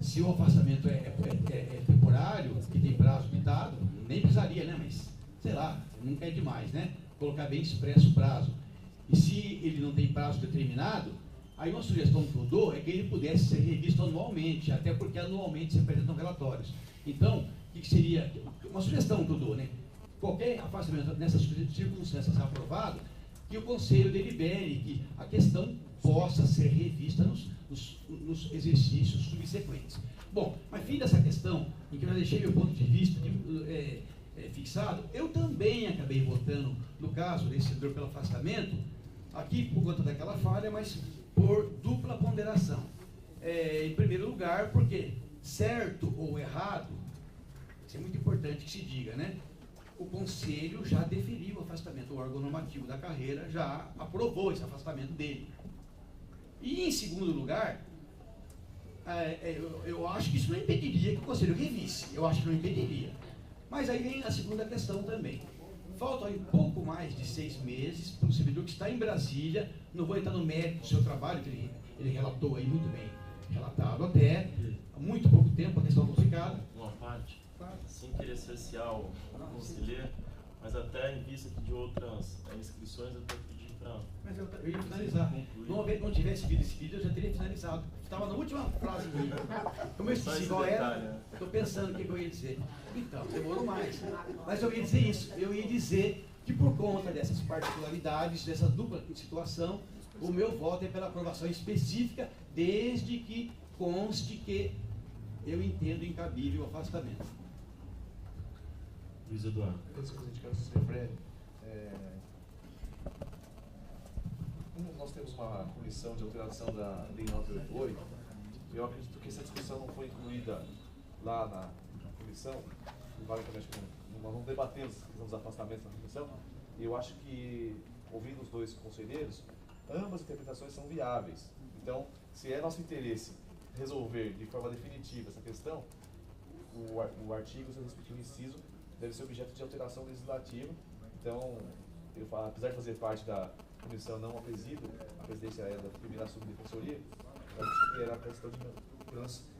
se o afastamento é temporário, que tem prazo limitado, nem precisaria, né? Mas, sei lá, nunca é demais, né? Colocar bem expresso o prazo. E se ele não tem prazo determinado, aí uma sugestão que eu dou é que ele pudesse ser revisto anualmente, até porque anualmente se apresentam relatórios. Então, o que seria? Uma sugestão que eu dou, né? Qualquer afastamento nessas circunstâncias aprovado, que o Conselho delibere que a questão possa ser revista nos exercícios subsequentes. Bom, mas fim dessa questão, em que eu já deixei meu ponto de vista fixado, eu também acabei votando, no caso desse servidor pelo afastamento, aqui por conta daquela falha, mas por dupla ponderação. Em primeiro lugar, porque certo ou errado, isso é muito importante que se diga, né? O Conselho já deferiu o afastamento, o órgão normativo da carreira já aprovou esse afastamento dele. E, em segundo lugar, eu acho que isso não impediria que o Conselho revisse, eu acho que não impediria. Mas aí vem a segunda questão também. Faltam aí pouco mais de 6 meses para o servidor que está em Brasília, não vou entrar no mérito do seu trabalho, que ele relatou aí muito bem, relatado até, há muito pouco tempo, a questão complicada. Uma parte, sem querer cercear o conselheiro, mas até em vista de outras inscrições, eu estou pedindo para... Mas eu ia finalizar. Não tivesse visto esse vídeo, eu já teria finalizado. Estava na última frase minha. Como eu esqueci qual era, estou pensando o que eu ia dizer. Então, demorou mais. Mas eu ia dizer isso. Eu ia dizer que por conta dessas particularidades, dessa dupla situação, o meu voto é pela aprovação específica, desde que conste que eu entendo incabível o afastamento. Luiz Eduardo. Antes que a gente quer ser breve, nós temos uma comissão de alteração da Lei 988, eu acredito que essa discussão não foi incluída lá na comissão, nós não debatemos a questão dos afastamentos na comissão, e eu acho que, ouvindo os dois conselheiros, ambas interpretações são viáveis. Então, se é nosso interesse resolver de forma definitiva essa questão, o artigo, seu respectivo inciso, deve ser objeto de alteração legislativa. Então, ele fala, apesar de fazer parte da comissão não a presido, a presidência é da primeira subdefensoria, eu acho que era a questão de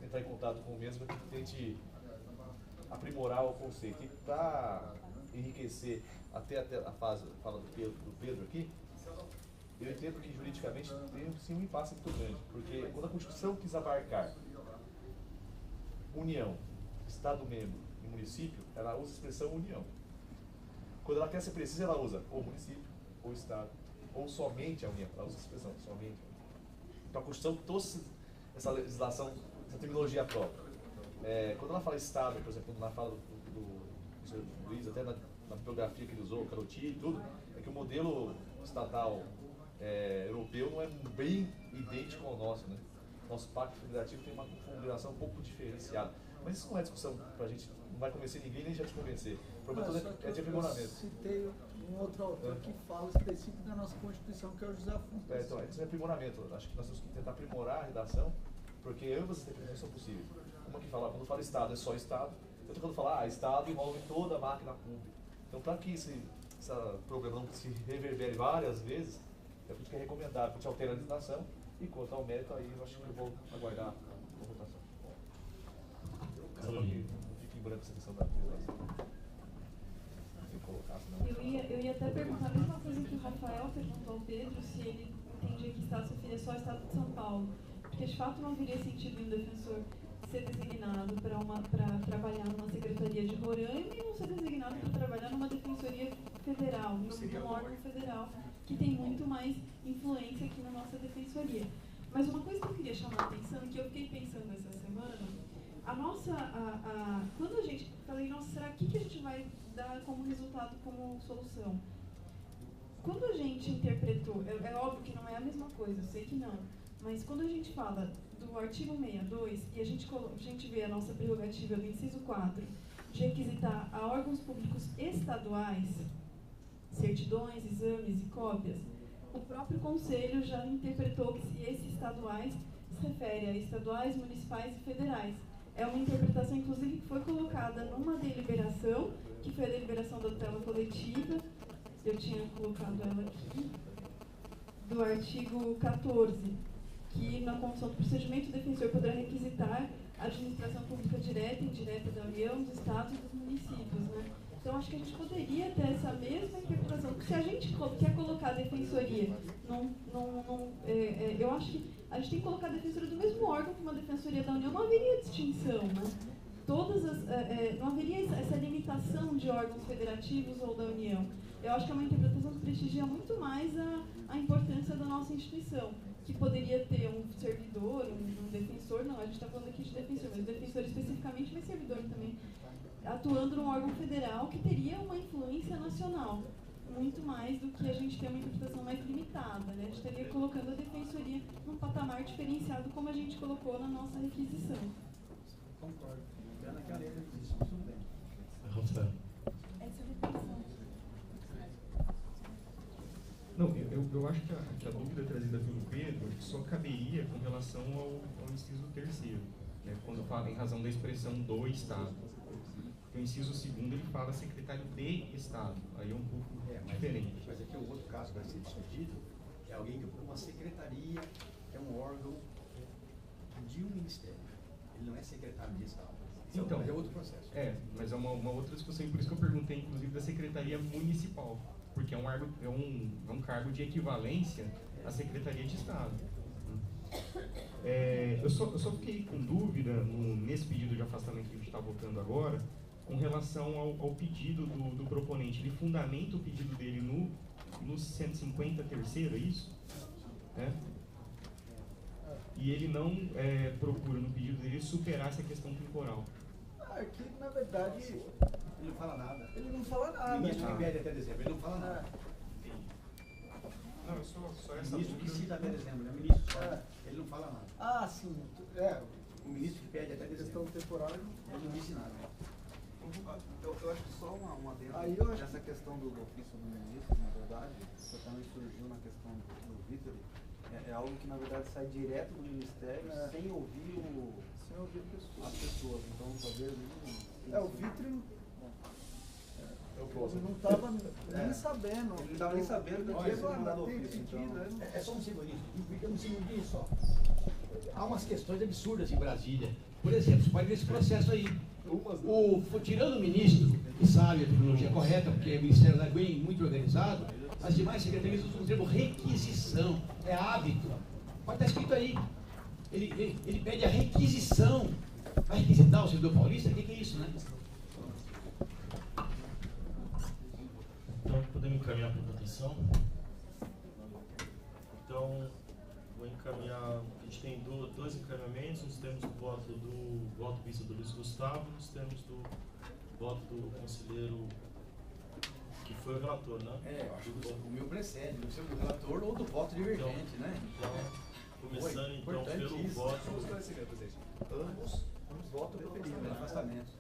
entrar em contato com o mesmo, que tente aprimorar o conceito. E para enriquecer até a fase, fala do Pedro aqui, eu entendo que juridicamente tem sim um impasse muito grande, porque quando a Constituição quis abarcar União, Estado-membro e município, ela usa a expressão União. Quando ela quer ser precisa, ela usa ou município, ou Estado, ou somente a União. Ela usa a expressão somente. Então a Constituição trouxe essa legislação, essa terminologia própria. Quando ela fala Estado, por exemplo, na fala do senhor Luiz, até na bibliografia que ele usou, Carotti e tudo, é que o modelo estatal europeu não é bem idêntico ao nosso, né? Nosso pacto federativo tem uma configuração um pouco diferenciada. Mas isso não é discussão para a gente, não vai convencer ninguém, nem já te convencer. O problema é de aprimoramento. Eu citei um outro autor que fala específico da nossa Constituição, que é o José Afonso. Então, isso é aprimoramento. Acho que nós temos que tentar aprimorar a redação, porque ambas as definições são possíveis. Uma que fala, quando fala Estado, é só Estado. Outra quando fala, Estado envolve toda a máquina pública. Então, para que esse problema não se reverbere várias vezes, é por isso que é recomendável, porque a gente altera a legislação, e quanto ao mérito, aí eu acho que eu vou aguardar a votação. Não fique em branco essa questão da legislação. Eu ia até perguntar a mesma coisa que o Rafael perguntou ao Pedro, se ele entendia que Estado seria só o Estado de São Paulo. Porque de fato não haveria sentido um defensor ser designado para trabalhar numa secretaria de Roraima e não ser designado para trabalhar numa defensoria federal, num órgão federal que tem muito mais influência aqui na nossa defensoria. Mas uma coisa que eu queria chamar a atenção, que eu fiquei pensando essa semana, quando a gente falei, nossa, será que a gente vai dar como resultado, como solução? Quando a gente interpretou, é óbvio que não é a mesma coisa, eu sei que não, mas quando a gente fala do artigo 62 e a gente vê a nossa prerrogativa do inciso 4 de requisitar a órgãos públicos estaduais certidões, exames e cópias, o próprio Conselho já interpretou que esses estaduais se refere a estaduais, municipais e federais. É uma interpretação, inclusive, que foi colocada numa deliberação, que foi a deliberação da tutela coletiva, eu tinha colocado ela aqui, do artigo 14, que na condução do procedimento o defensor poderá requisitar a administração pública direta e indireta da União, dos Estados e dos municípios, né? Então, acho que a gente poderia ter essa mesma interpretação. Porque se a gente quer colocar a defensoria, eu acho que a gente tem que colocar a defensoria do mesmo órgão que uma defensoria da União, não haveria distinção, né? Não haveria essa limitação de órgãos federativos ou da União. Eu acho que é uma interpretação que prestigia muito mais a importância da nossa instituição, que poderia ter um servidor, um defensor, não, a gente está falando aqui de defensor, mas o defensor especificamente vai servidor também, atuando num órgão federal que teria uma influência nacional, muito mais do que a gente ter uma interpretação mais limitada, né? A gente estaria colocando a defensoria num patamar diferenciado, como a gente colocou na nossa requisição. Concordo. Rafael. Essa definição. Não, eu acho que a dúvida trazida pelo Pedro só caberia com relação ao inciso 3º, né, quando fala em razão da expressão do Estado. Porque o inciso 2º ele fala secretário de Estado, aí é um pouco diferente. Mas aqui o outro caso que vai ser discutido é alguém que ocupa uma secretaria, que é um órgão de um ministério. Ele não é secretário de Estado. Então, mas é outro processo. Mas é uma outra discussão, e por isso que eu perguntei, inclusive, da Secretaria Municipal, porque é um cargo de equivalência à Secretaria de Estado. Eu só fiquei com dúvida nesse pedido de afastamento que a gente está votando agora, com relação ao pedido do proponente. Ele fundamenta o pedido dele no 153º, é isso? E ele não procura, no pedido dele, superar essa questão temporal. Aqui, na verdade, Ele não fala nada. ele não fala nada. O ministro né? que pede até dezembro, ele não fala nada. Não, só O essa ministro que dúvida. cita até dezembro, né? O ministro só, ele não fala nada. Ah, sim. O ministro que pede até Questão dezembro, temporal. ele não disse nada. Eu acho que só uma dentro Aí eu acho- dessa questão do ofício do ministro, na verdade, isso também surgiu na questão do Vitor, é algo que na verdade sai direto do ministério sem ouvir as pessoas. Então talvez O Vitor ele não estava nem sabendo. ele não estava nem sabendo do que Olha, ia ser mandado tem ofício. sentido, Então, né? É só um segundinho, fica um segundinho só. Há umas questões absurdas em Brasília. Por exemplo, você pode ver esse processo aí. Tirando o ministro, que sabe a terminologia correta, porque o Ministério da Bem muito organizado, as demais secretarias usam o termo requisição, é hábito. Pode estar escrito aí. Ele pede a requisição. Vai requisitar o servidor paulista? O que é isso, né? Então, podemos encaminhar para votação? Então, vou encaminhar. A gente tem dois encaminhamentos. Nós temos o voto de vista do Luiz Gustavo, nós temos do voto do conselheiro, que foi o relator, né? Eu acho que o meu precede, do seu relator ou do voto divergente, né? Então, começando então Importante pelo isso. voto. Só um esclarecimento, presidente. Ambos votam pelo Pelo afastamento. afastamento.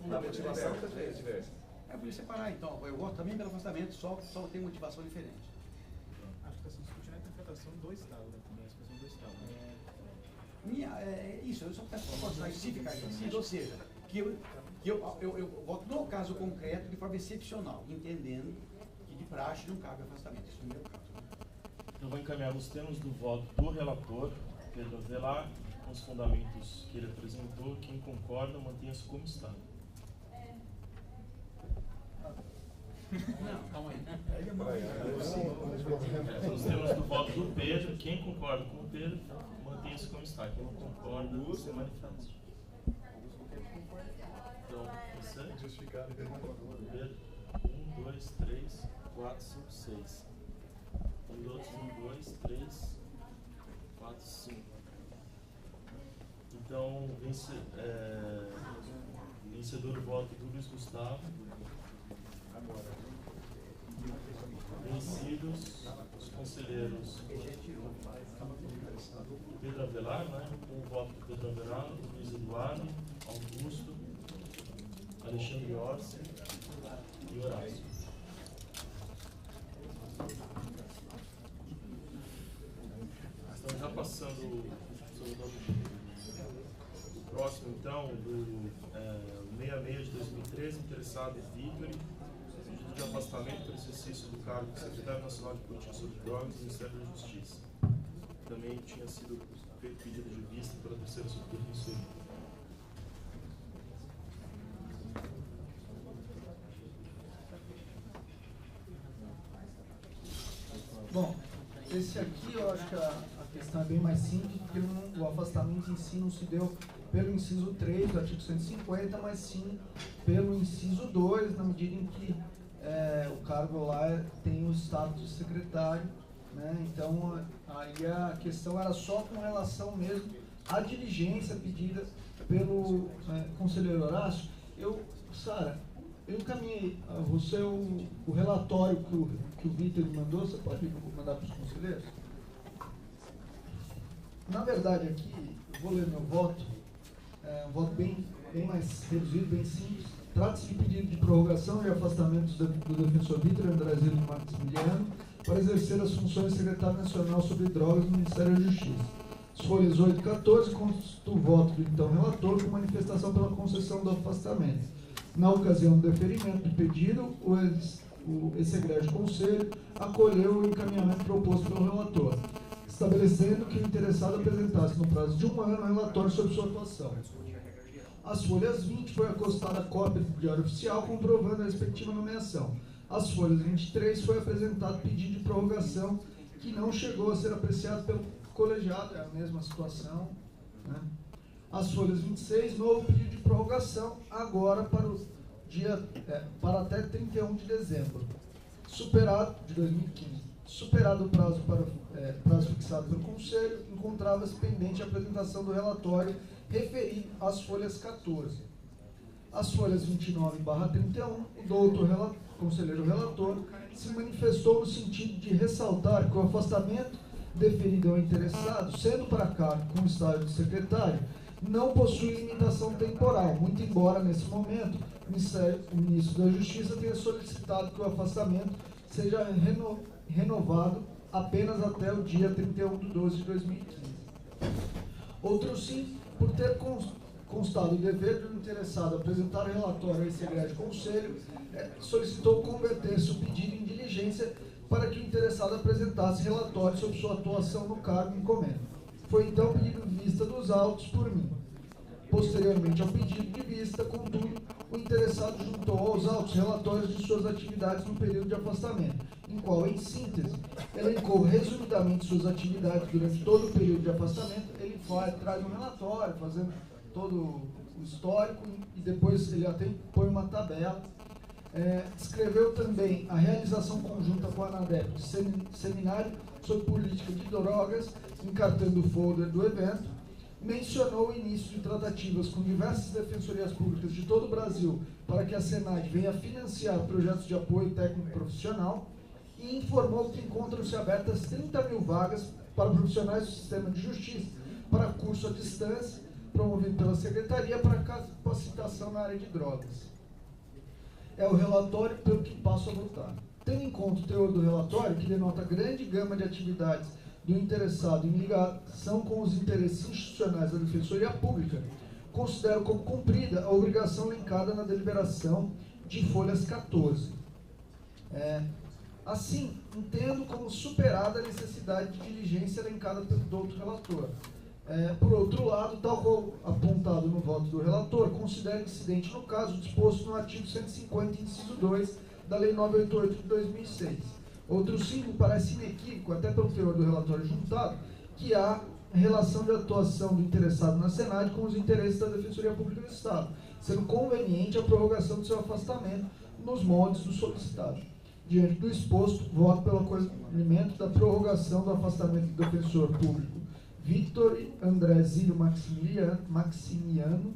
A motivação também é diversa. Podia separar, então. Eu voto também pelo afastamento, só tem motivação diferente. Acho que está se discutindo a interpretação do Estado, né? Também a expressão do Estado. Isso, eu só peço para postar isso, se ficar esquecido, ou seja, que eu voto no caso concreto de forma excepcional, entendendo que de praxe não cabe afastamento. Isso no meu caso. Eu vou encaminhar nos termos do voto do relator, Pedro Avelar, com os fundamentos que ele apresentou. Quem concorda, mantenha-se como está. Não, calma aí. Nos termos do voto do Pedro, quem concorda com o Pedro, mantenha-se como está. Quem não concorda, se manifeste. Então, você? Justificado. Pedro, 1, 2, 3, 4, 5, 6. Os outros 1, 2, 3, 4, 5. Então, vencedor o voto do Luiz Gustavo. Vencidos os conselheiros Pedro Avelar, né? Com o voto do Pedro Avelar, Luiz Eduardo, Augusto, Alexandre Orsi e Horácio. Então, já passando o próximo, então, do 66 de 2013, interessado Vitor, pedido de afastamento pelo exercício do cargo de Secretário Nacional de Política sobre Drogas do Ministério da Justiça. também tinha sido feito pedido de vista pela terceira subdefensoria. Bom, esse aqui eu acho que a questão é bem mais simples, porque o afastamento em si não se deu pelo inciso 3 do artigo 150, mas sim pelo inciso 2, na medida em que o cargo lá tem o status de secretário, né? Então aí a questão era só com relação mesmo à diligência pedida pelo conselheiro Horácio. Sara, eu encaminhei a você o relatório que o Vitor me mandou. Você pode mandar para os conselheiros? Na verdade, aqui, eu vou ler meu voto. Um voto bem mais reduzido, bem simples. Trata-se de pedido de prorrogação e afastamento do defensor Vitor André Zilli Maximiliano para exercer as funções de secretário nacional sobre drogas no Ministério da Justiça. As folhas 8 e 14 consta o voto do então relator com manifestação pela concessão do afastamento. Na ocasião do deferimento do pedido, o ex-egrégio Conselho acolheu o encaminhamento proposto pelo relator, estabelecendo que o interessado apresentasse no prazo de 1 ano um relatório sobre sua atuação. Às folhas 20 foi acostada a cópia do Diário Oficial comprovando a respectiva nomeação. Às folhas 23 foi apresentado pedido de prorrogação que não chegou a ser apreciado pelo colegiado, é a mesma situação, né? Às folhas 26, novo pedido de prorrogação, agora para até 31 de dezembro, de 2015. Superado o prazo fixado pelo Conselho, encontrava-se pendente a apresentação do relatório referido às folhas 14. Às folhas 29/31, o doutor conselheiro relator se manifestou no sentido de ressaltar que o afastamento deferido ao interessado, sendo para cargo com o estágio de secretário, não possui limitação temporal, muito embora, nesse momento, o ministro da Justiça tenha solicitado que o afastamento seja renovado apenas até o dia 31 de 12 de 2015. Outro sim, por ter constado o dever do interessado apresentar o relatório a esse egrégio Conselho, solicitou converter-se o pedido em diligência para que o interessado apresentasse relatório sobre sua atuação no cargo em comenda. Foi então pedido vista dos autos por mim. Posteriormente ao pedido de vista, contudo, o interessado juntou aos autos relatórios de suas atividades no período de afastamento, em qual, em síntese, elencou resumidamente suas atividades durante todo o período de afastamento. Ele traz um relatório, fazendo todo o histórico, e depois ele até põe uma tabela. Escreveu também a realização conjunta com a ANADEP de seminário sobre política de drogas, encartando o folder do evento. Mencionou o início de tratativas com diversas defensorias públicas de todo o Brasil para que a Senad venha financiar projetos de apoio técnico profissional e informou que encontram-se abertas 30 mil vagas para profissionais do sistema de justiça para curso à distância, promovido pela Secretaria para capacitação na área de drogas. É o relatório pelo que passo a votar. Tendo em conta o teor do relatório, que denota grande gama de atividades do interessado em ligação com os interesses institucionais da Defensoria Pública, considero como cumprida a obrigação elencada na deliberação de folhas 14. Assim, entendo como superada a necessidade de diligência elencada pelo doutor relator. Por outro lado, tal como apontado no voto do relator, considero incidente no caso disposto no artigo 150, inciso 2, da Lei 988 de 2006. Outro sim, me parece inequívoco, até pelo teor do relatório juntado, que há relação de atuação do interessado na Senad com os interesses da Defensoria Pública do Estado, sendo conveniente a prorrogação do seu afastamento nos moldes do solicitado. Diante do exposto, voto pelo acolhimento da prorrogação do afastamento do defensor público Vitor André Zilli Maximiano,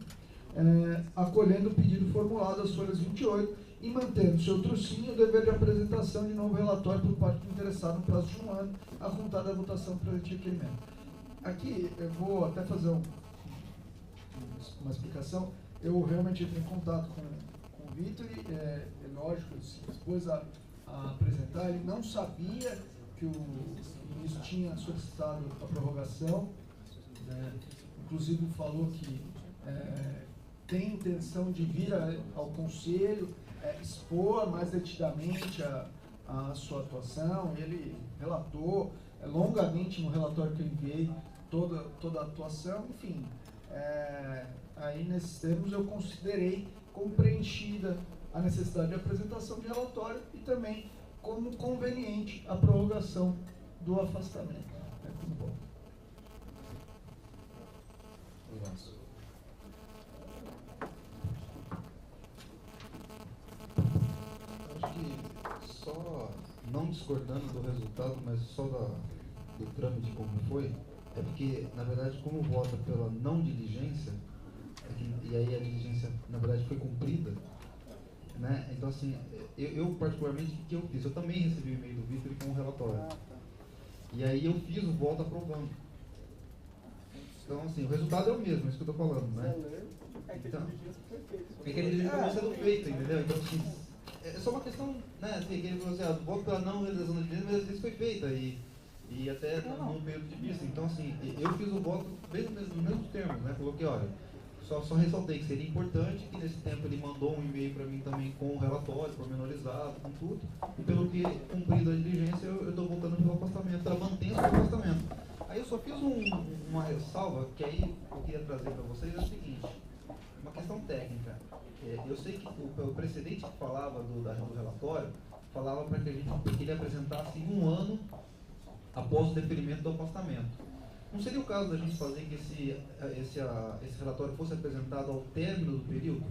acolhendo o pedido formulado às folhas 28 e mantendo seu trucinho o dever de apresentação de novo relatório por parte do interessado no prazo de 1 ano, a contar da votação para o requerimento. Aqui eu vou até fazer uma explicação. Eu realmente entrei em contato com o Vitor e, lógico, ele se dispôs a apresentar. Ele não sabia que o ministro tinha solicitado a prorrogação, inclusive falou que tem intenção de vir ao Conselho expor mais detidamente a sua atuação. Ele relatou longamente no relatório que eu enviei toda a atuação, enfim. Aí nesses termos eu considerei como preenchida a necessidade de apresentação de relatório e também como conveniente a prorrogação do afastamento. Acho que só, não discordando do resultado, mas só do trâmite como foi, é porque, na verdade, como vota pela não diligência, e aí a diligência, na verdade, foi cumprida, né? Então, assim, eu particularmente, o que eu fiz? Eu também recebi o e-mail do Vitor com um relatório. E aí eu fiz o voto aprovando. Então, assim, o resultado é o mesmo, é isso que eu estou falando, né? Então, é que a diligência acabou sendo feita, entendeu? Então, assim, é só uma questão, né? Assim, que ele falou assim, voto pela não realização da diligência, mas a diligência foi feita. E até no período de vista. Então, assim, eu fiz o voto nos mesmos termos, né? Coloquei, olha, só ressaltei que seria importante que nesse tempo ele mandou um e-mail para mim também com o relatório, pormenorizado, com tudo. E pelo que cumprido a diligência, eu estou voltando pelo afastamento, mantendo o afastamento. Aí eu só fiz uma ressalva, que aí eu queria trazer para vocês, é o seguinte, uma questão técnica. Eu sei que o precedente que falava do relatório, falava para que ele apresentasse em 1 ano após o deferimento do afastamento. Não seria o caso da gente fazer que esse relatório fosse apresentado ao término do período?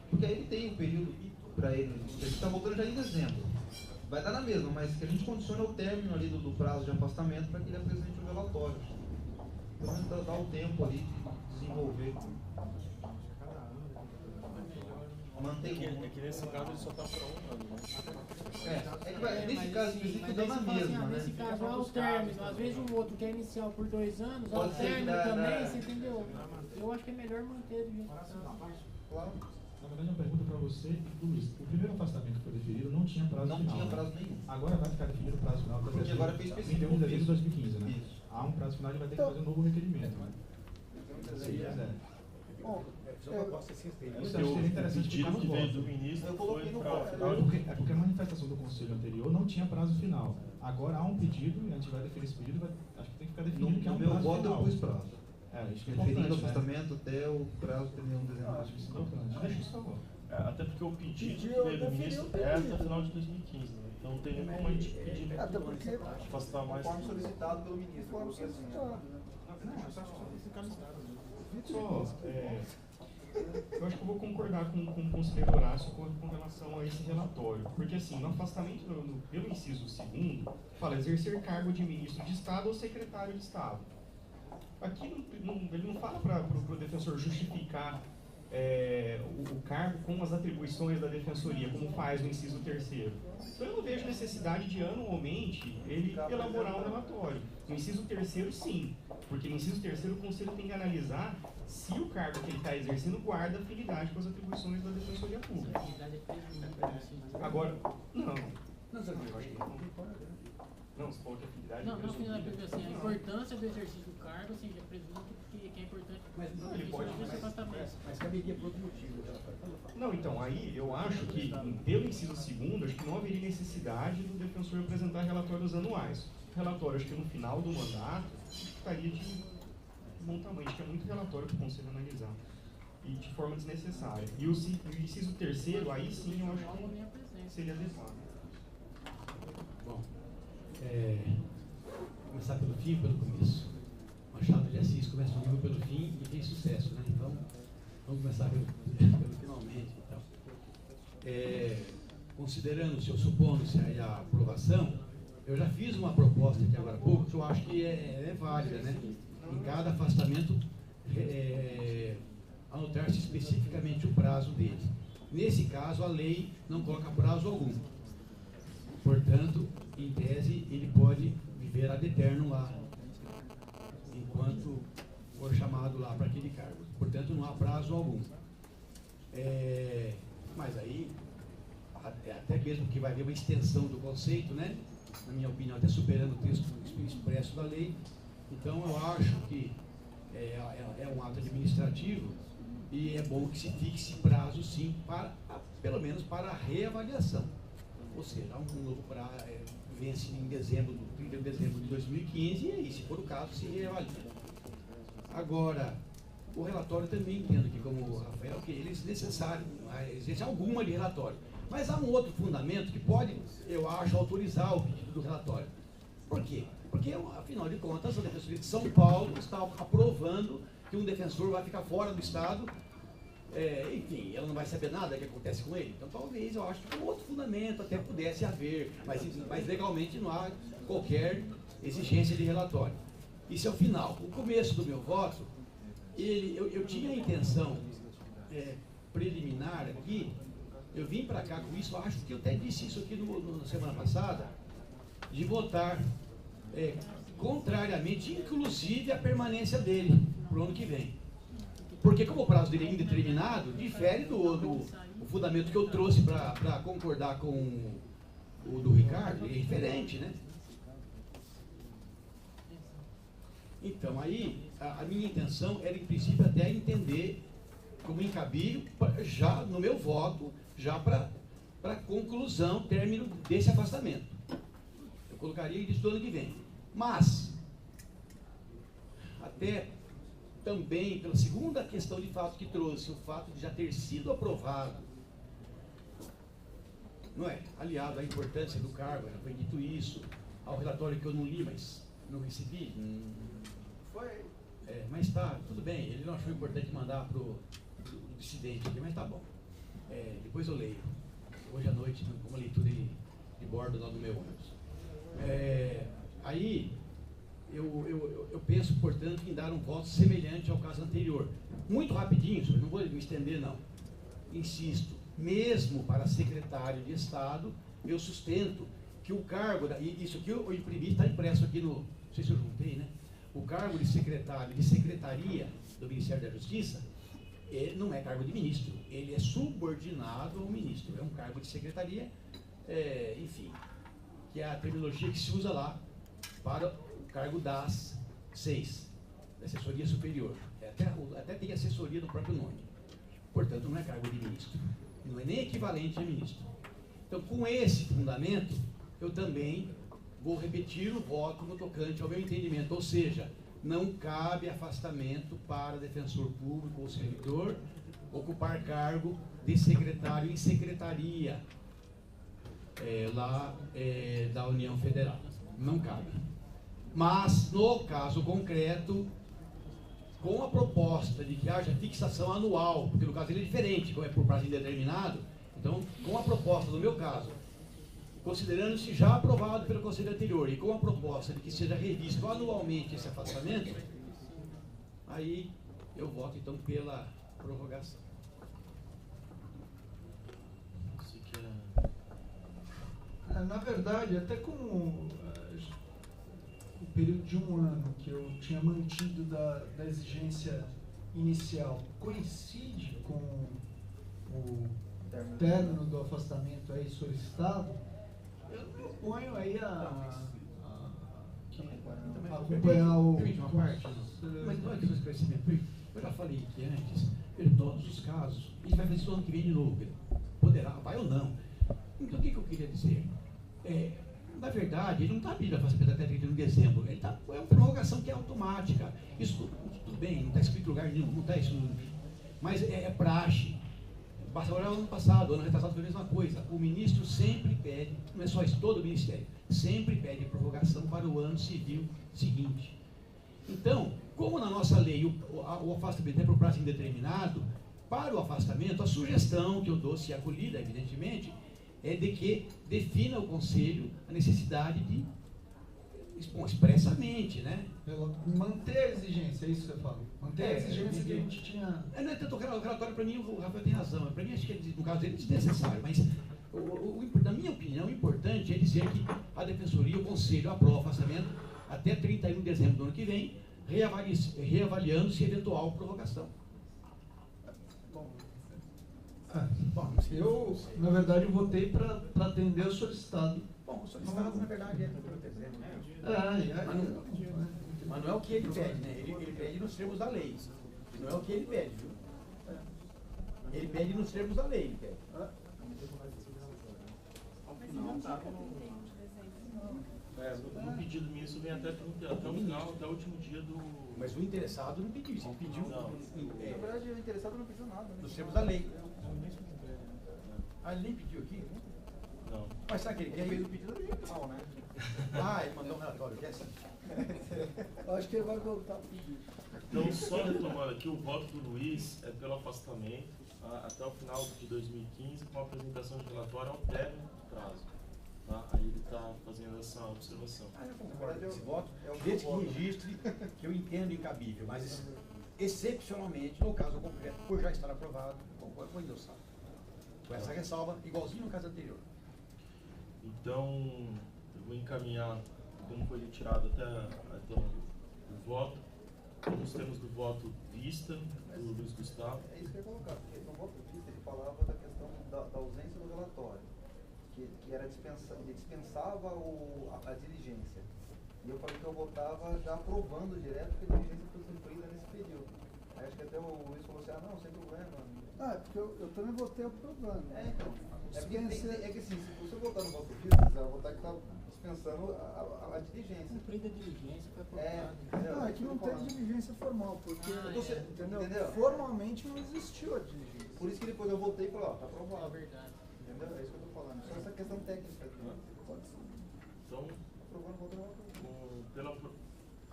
Porque aí ele tem um período para ele, a gente está voltando já em dezembro. Vai dar na mesma, mas que a gente condicione ao término ali do prazo de afastamento para que ele apresente o relatório. Pelo menos dá o tempo ali de desenvolver. É que nesse caso ele só está para 1 ano, né? Nesse caso específico dá na mesma, né? Nesse caso, ao término, às vezes o outro quer inicial por 2 anos, ao Pode ser término que também, você entendeu? Eu acho que é melhor manter do jeito que está. Claro. Na verdade, uma pergunta para você e Luiz. O primeiro afastamento que foi definido não tinha prazo final. Não tinha prazo nenhum. Agora vai ficar definido o prazo final. Porque agora foi específico. 31 de dezembro de 2015, né? Isso. Há um prazo final e vai ter que fazer um novo requerimento, né? Isso é o pedido que veio do ministro. Eu coloquei no voto. É porque a manifestação do conselho anterior não tinha prazo final. Agora há um pedido e a gente vai definir esse pedido. Acho que tem que ficar definido que é um meu prazo voto final. eu pus prazo. Isso que é Referindo ao importante, né? afastamento até o prazo de 31 de dezembro. Acho que isso é importante. Deixa isso, por favor. Até porque o pedido que veio do ministro é até final de 2015, né? Então não tem nem como a gente pedir afastar mais. Conforme solicitado pelo ministro. Eu acho que eu vou concordar com o conselheiro Horácio com relação a esse relatório. Porque, assim, no afastamento pelo inciso 2º, fala exercer cargo de ministro de Estado ou secretário de Estado. Aqui ele não fala para o defensor justificar o cargo com as atribuições da defensoria, como faz no inciso 3º. Então eu não vejo necessidade de anualmente ele elaborar um relatório. No inciso 3º, sim, porque no inciso 3º o conselho tem que analisar se o cargo que ele está exercendo guarda afinidade com as atribuições da defensoria pública. Agora, não. Não, se for que afinidade... Não, afinidade, porque assim, a importância do exercício do cargo, assim, já presume que é importante. Mas ele pode... Mas caberia por outro motivo. Não, então, aí eu acho que, pelo inciso 2º, acho que não haveria necessidade do defensor apresentar relatórios anuais. Relatório, acho que no final do mandato, estaria de bom tamanho, acho que é muito relatório para o conselho analisar. E de forma desnecessária. E o inciso 3º, aí sim, eu acho que seria adequado. Bom, começar pelo fim ou pelo começo? Machado de Assis começa o livro pelo fim e tem sucesso, né? Então, vamos começar pelo finalmente. Então. Considerando-se, supondo-se aí a aprovação, eu já fiz uma proposta aqui agora há pouco que eu acho que é válida, né? Em cada afastamento, anotar-se especificamente o prazo dele. Nesse caso, a lei não coloca prazo algum. Portanto, em tese, ele pode viver ad eternum lá, enquanto for chamado lá para aquele cargo. Portanto, não há prazo algum. Mas aí, até mesmo que vai haver uma extensão do conceito, né? Na minha opinião, até superando o texto expresso da lei. Então, eu acho que é um ato administrativo e é bom que se fixe prazo, sim, pelo menos para a reavaliação. Ou seja, há um novo prazo, vence em dezembro, 30 de dezembro de 2015, e aí, se for o caso, se reavalia. Agora, o relatório também entendo que, como o Rafael, que ele é necessário, existe alguma de relatório. Mas há um outro fundamento que pode, eu acho, autorizar o pedido do relatório. Por quê? Porque, afinal de contas, a Defensoria de São Paulo está aprovando que um defensor vai ficar fora do Estado, enfim, ela não vai saber nada que acontece com ele. Então, talvez, eu acho que um outro fundamento até pudesse haver, mas legalmente não há qualquer exigência de relatório. Isso é o final. O começo do meu voto, eu tinha a intenção preliminar aqui, eu vim para cá com isso, acho que eu até disse isso aqui na semana passada, de votar contrariamente, inclusive a permanência dele para o ano que vem. Porque como o prazo dele é indeterminado, difere do fundamento que eu trouxe para concordar com o do Ricardo, é diferente, né? Então, aí, a minha intenção era, em princípio, até entender como encabir, já no meu voto, já para conclusão, término desse afastamento. Eu colocaria isso do ano que vem. Mas, até também, pela segunda questão de fato que trouxe, o fato de já ter sido aprovado, não é? Aliado à importância do cargo, já foi dito isso, ao relatório que eu não li, mas não recebi. Foi. Mas tá, tudo bem, ele não achou importante mandar para o dissidente aqui, mas tá bom. Depois eu leio. Hoje à noite, com uma leitura de bordo lá no meu ônibus. Aí, eu penso, portanto, em dar um voto semelhante ao caso anterior. Muito rapidinho, não vou me estender, não. Insisto, mesmo para secretário de Estado, eu sustento que o cargo, isso aqui eu imprimi, está impresso aqui no, não sei se eu juntei, né? O cargo de secretário, de secretaria do Ministério da Justiça, não é cargo de ministro, ele é subordinado ao ministro, é um cargo de secretaria, enfim, que é a terminologia que se usa lá para o cargo das 6, da assessoria superior, até tem assessoria no próprio nome, portanto não é cargo de ministro, não é nem equivalente a ministro. Então, com esse fundamento, eu também vou repetir o voto no tocante ao meu entendimento, ou seja, não cabe afastamento para defensor público ou servidor ocupar cargo de secretário em secretaria da União Federal. Não cabe. Mas, no caso concreto, com a proposta de que haja fixação anual, porque no caso ele é diferente, como é por prazo indeterminado, então, com a proposta, no meu caso, considerando-se já aprovado pelo Conselho anterior e com a proposta de que seja revisto anualmente esse afastamento, aí eu voto então pela prorrogação. Na verdade, até como o período de 1 ano que eu tinha mantido da exigência inicial coincide com o término do afastamento aí solicitado, eu me oponho aí a acompanhar o... Permite uma parte? Mas não é que eu esclarecimento. Eu já falei aqui antes, em todos os casos, a gente vai fazer isso no ano que vem de novo, poderá, vai ou não. Então, o que eu queria dizer? Na verdade, ele não está pedindo afastamento até 31 de dezembro, ele é uma prorrogação que é automática. Isso tudo bem, não está escrito em lugar nenhum, não está isso, mas é praxe. Basta olhar o ano passado, o ano retrasado foi a mesma coisa. O ministro sempre pede, não é só isso, todo o ministério, sempre pede prorrogação para o ano civil seguinte. Então, como na nossa lei o afastamento é por prazo indeterminado, para o afastamento, a sugestão que eu dou, se acolhida, evidentemente, é de que defina o Conselho a necessidade de, expressamente, né? Manter a exigência, é isso que você fala. Manter a exigência que a gente tinha... Não é tanto o relatório, para mim, o Rafael tem razão. Para mim, acho que no caso dele é desnecessário. Mas, na minha opinião, o importante é dizer que a Defensoria, o Conselho, aprova o afastamento até 31 de dezembro do ano que vem, reavaliando-se eventual prorrogação. Bom, eu, na verdade, votei para atender o solicitado. Bom, o solicitado, na verdade, é para dezembro. Mas não é o que ele pede, né? Ele pede nos termos da lei. Não é o que ele pede, viu? Ele pede nos termos da lei, ele pede. No pedido do ministro vem até o final, até o último dia do... Mas o interessado não pediu, você pediu... Não. Na verdade, o interessado não pediu nada. Nos termos da lei. A lei pediu aqui? Não. Mas sabe que ele Ele quer fez ir? o pedido original, né? Ah, ele mandou um relatório, quer sim. Eu acho que ele vai voltar a pedir. Então, só retomando aqui, o voto do Luiz é pelo afastamento até o final de 2015, com a apresentação de relatório ao término do prazo. Tá? Aí ele está fazendo essa observação. Eu concordo com esse voto, é o desde que voto. registre, que eu entendo incabível, mas excepcionalmente, no caso concreto, por já estar aprovado, concordo com o endossado. Com essa ressalva, igualzinho no caso anterior. Então, eu vou encaminhar como foi retirado até o voto, nos termos do voto vista, do Luiz Gustavo. É isso que eu ia colocar, porque no voto de vista ele falava da questão da ausência do relatório, que era ele dispensava a diligência. E eu falei que eu votava já aprovando direto que a diligência foi cumprida nesse período. Aí acho que até o Luiz falou assim, não, sem problema. Ah, é porque eu também votei aprovando. Então. É porque Dispensei- é que assim, se você votar no voto de vista, você vai votar que está dispensando a diligência. Cumprida a diligência, foi É, aprovado. entendeu? Não, é que não teve diligência formal, porque Entendeu? formalmente não existiu a diligência. Por isso que depois eu voltei e falei, tá É aprovado. verdade. Entendeu? É isso que eu tô falando. Só essa questão técnica aqui. Pode ser. Então, Aprovando, votando.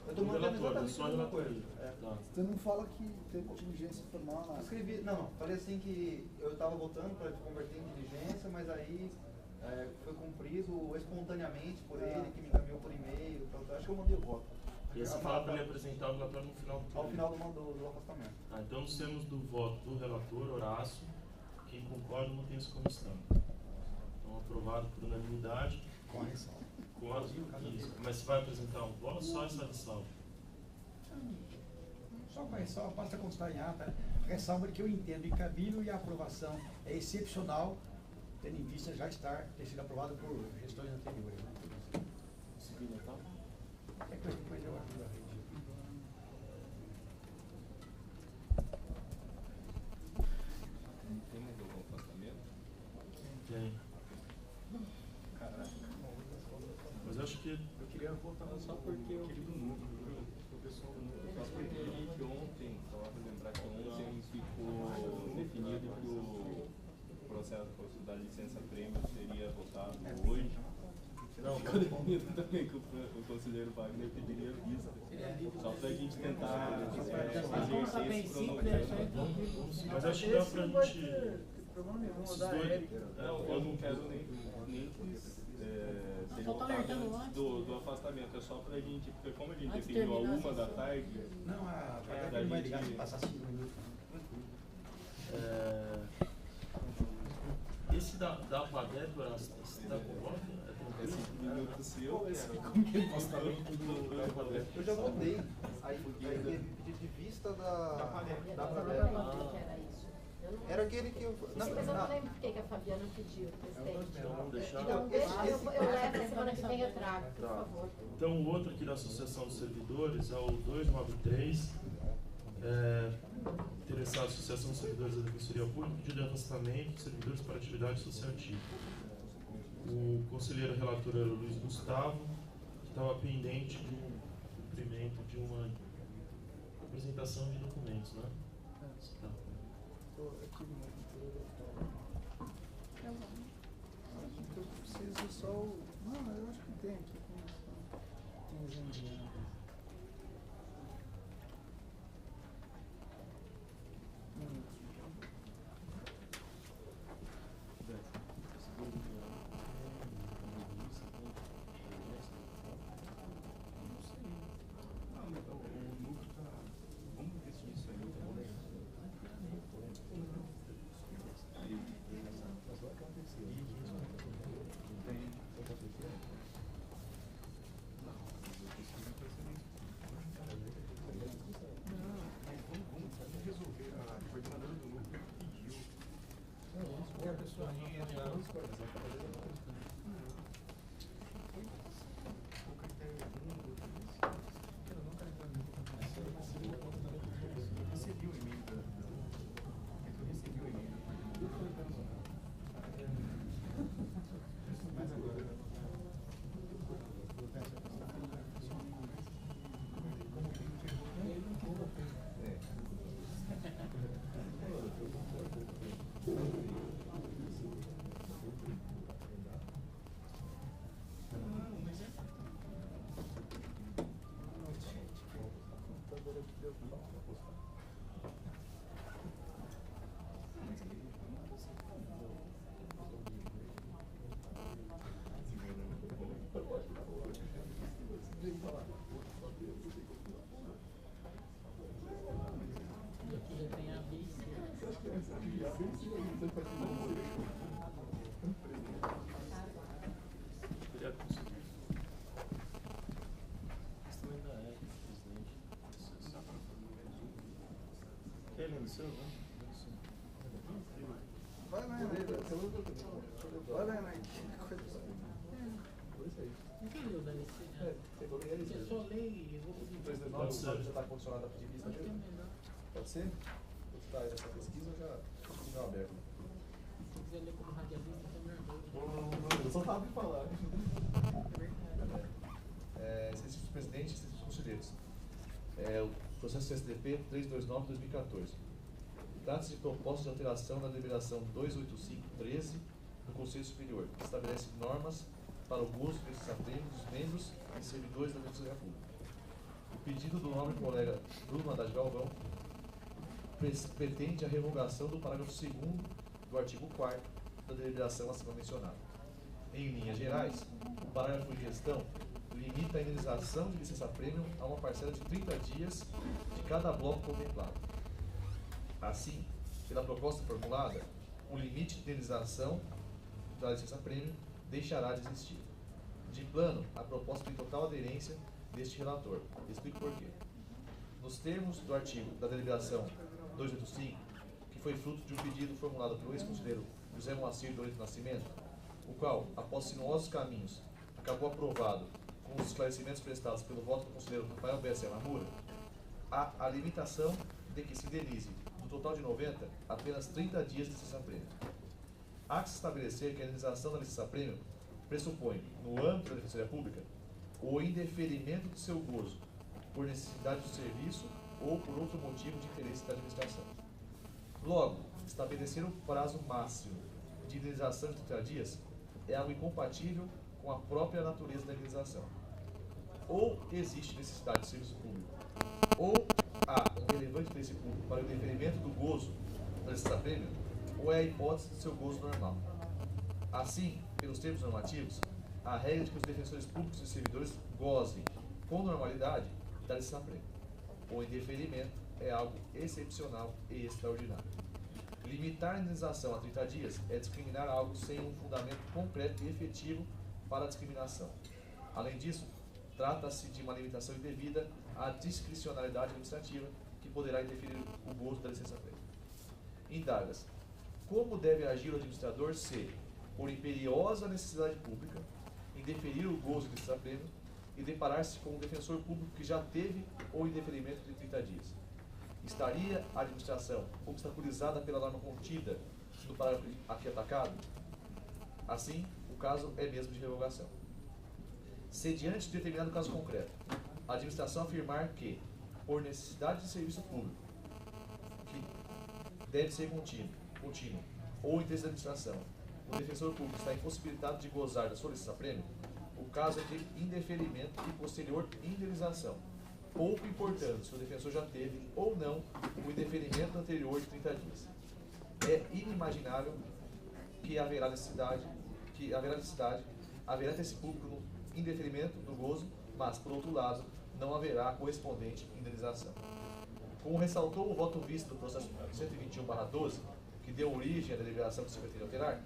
eu tô mantendo exatamente só a mesma relatoria. coisa. É. Tá. Você não fala que teve diligência formal Eu nada. escrevi, não, falei assim que eu estava votando para converter em diligência, mas aí foi cumprido espontaneamente por ele, que me encaminhou por e-mail. Então, acho que eu mandei o voto. E aí você fala para ele apresentar o relatório no final do Ao período. final do afastamento. Tá, então, nos termos do voto do relator, Horácio, quem concorda não tem isso como está. Então, aprovado por unanimidade. Com a ressalva. Isso. Mas você vai apresentar um voto ou só essa ressalva? Só com a ressalva, basta constar em ata, ressalva que eu entendo incabível e a aprovação é excepcional, tendo em vista já ter sido aprovado por gestões anteriores. Né? Seguindo, tá? É coisa que depois eu ajudo a redigir. Tem mais algum afastamento? Tem. Mas eu acho que Eu queria voltar só porque eu querido núcleo, o pessoal do núcleo, só porque a gente ontem, só para lembrar que ontem ficou definido que o processo da licença prêmio seria votado hoje. não, Ficou definido também que o conselheiro Wagner pediria vista. Só para a gente tentar exercer esse cronograma. mas acho que dá pra Esse não vai gente. ter problema nenhum, Esses dar dois- épica. Não, eu não quero nem que seja Só tá votado alertando antes antes. do afastamento, é só pra gente, porque como a gente Antes de definiu a terminar a 1 da sessão. tarde, Não, a da Valéria vai gente- ligar se passar 5 minutos. Esse da PADEP, Horácio, você está com voto? É esse tranquilo? minuto seu, Como que é o afastamento do PADEP? Eu já votei. Aí teve pedido de vista da PADEP. da Eu PADEP. não lembro o que era isso. Eu não Era aquele que eu. Sim, mas eu não lembro porque que a Fabiana pediu, presidente. Então vamos deixar. Então, deixa, eu levo a semana que vem eu trago, por Tá. favor. Então, o outro aqui da Associação dos Servidores é o 293. Interessado, Associação dos Servidores da Defensoria Pública, pedido de afastamento de servidores para atividade associativa. O conselheiro relator era o Luiz Gustavo, que estava pendente de um cumprimento de uma apresentação de documentos, né? Tá. Acho que eu preciso só o. Não, eu acho que tem aqui. Tem os enviados. vamos decidir isso aí. Vamos resolver. A coordenadora do núcleo pediu. A pessoa recebi o e-mail da. Eu recebi o e-mail da. Mas agora. Já tem A, B e C. Obrigado, conselheiro. Questão ainda é, presidente. Quer ler no seu, né? Vai lá, vai lá, vai. Não tem lei da LC, né? Porque só lei e eu vou pedir. O presidente Mário já está condicionado a pedir vista Acho que é dele? melhor. Pode ser? Vou estar essa pesquisa já final aberto. Se quiser ler como radialista, então melhor. Eu só estava me falar. É verdade. Exercício do presidente e exercício dos conselheiros. O processo CSDP 329/2014. Trata-se de proposta de alteração na deliberação 285/13 do Conselho Superior, que estabelece normas para o gozo desses prêmios dos membros e servidores da Administração Pública. O pedido do nobre colega Bruno Haddad Galvão pretende a revogação do parágrafo 2º do artigo 4º da deliberação acima mencionada. Em linhas gerais, o parágrafo em questão limita a indenização de licença-prêmio a uma parcela de 30 dias de cada bloco contemplado. Assim, pela proposta formulada, o limite de indenização da licença-prêmio deixará de existir. De plano, a proposta tem total aderência deste relator. Explico por quê. Nos termos do artigo da deliberação 285, que foi fruto de um pedido formulado pelo ex-conselheiro José Moacir do Nascimento, o qual, após sinuosos caminhos, acabou aprovado com os esclarecimentos prestados pelo voto do conselheiro Rafael Bessa Yamamura, há a limitação de que se indenize, do total de 90, apenas 30 dias de licença-prêmio. Há que se estabelecer que a indenização da licença-prêmio pressupõe, no âmbito da Defensoria Pública, o indeferimento de seu gozo por necessidade do serviço ou por outro motivo de interesse da administração. Logo, estabelecer o prazo máximo de indenização de 30 dias é algo incompatível com a própria natureza da indenização. Ou existe necessidade de serviço público, ou há um relevante interesse público para o indeferimento do gozo da licença-prêmio, ou é a hipótese de seu gozo normal. Assim, pelos termos normativos, a regra de que os defensores públicos e servidores gozem com normalidade da licença-prêmio. O indeferimento é algo excepcional e extraordinário. Limitar a indenização a 30 dias é discriminar algo sem um fundamento concreto e efetivo para a discriminação. Além disso, trata-se de uma limitação indevida à discricionalidade administrativa que poderá interferir o gozo da licença-prêmio. Indagas: como deve agir o administrador se, por imperiosa necessidade pública, indeferir o gozo de licença-prêmio e deparar-se com um defensor público que já teve o indeferimento de 30 dias? Estaria a administração obstaculizada pela norma contida no parágrafo aqui atacado? Assim, o caso é mesmo de revogação. Se, diante de determinado caso concreto, a administração afirmar que, por necessidade de serviço público, que deve ser contínuo, ou interesse da administração, o defensor público está impossibilitado de gozar da sua licença-prêmio, o caso é de indeferimento e posterior indenização, pouco importando se o defensor já teve ou não o indeferimento anterior de 30 dias. É inimaginável que haverá interesse público no indeferimento do gozo, mas, por outro lado, não haverá correspondente indenização. Como ressaltou o voto visto do processo 121/12, que deu origem à deliberação que se pretende alterar,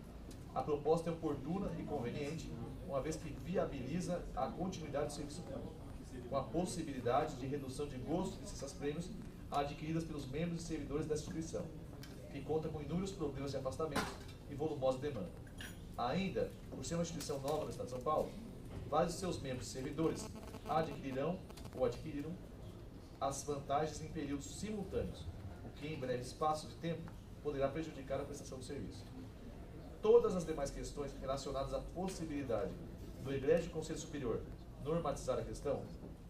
a proposta é oportuna e conveniente, uma vez que viabiliza a continuidade do serviço público, com a possibilidade de redução de gozo de licenças-prêmios adquiridas pelos membros e servidores dessa instituição, que conta com inúmeros problemas de afastamento e volumosa demanda. Ainda, por ser uma instituição nova no Estado de São Paulo, vários de seus membros e servidores adquirirão ou adquiriram as vantagens em períodos simultâneos, o que em breve espaço de tempo poderá prejudicar a prestação do serviço. Todas as demais questões relacionadas à possibilidade do egrégio Conselho Superior normatizar a questão,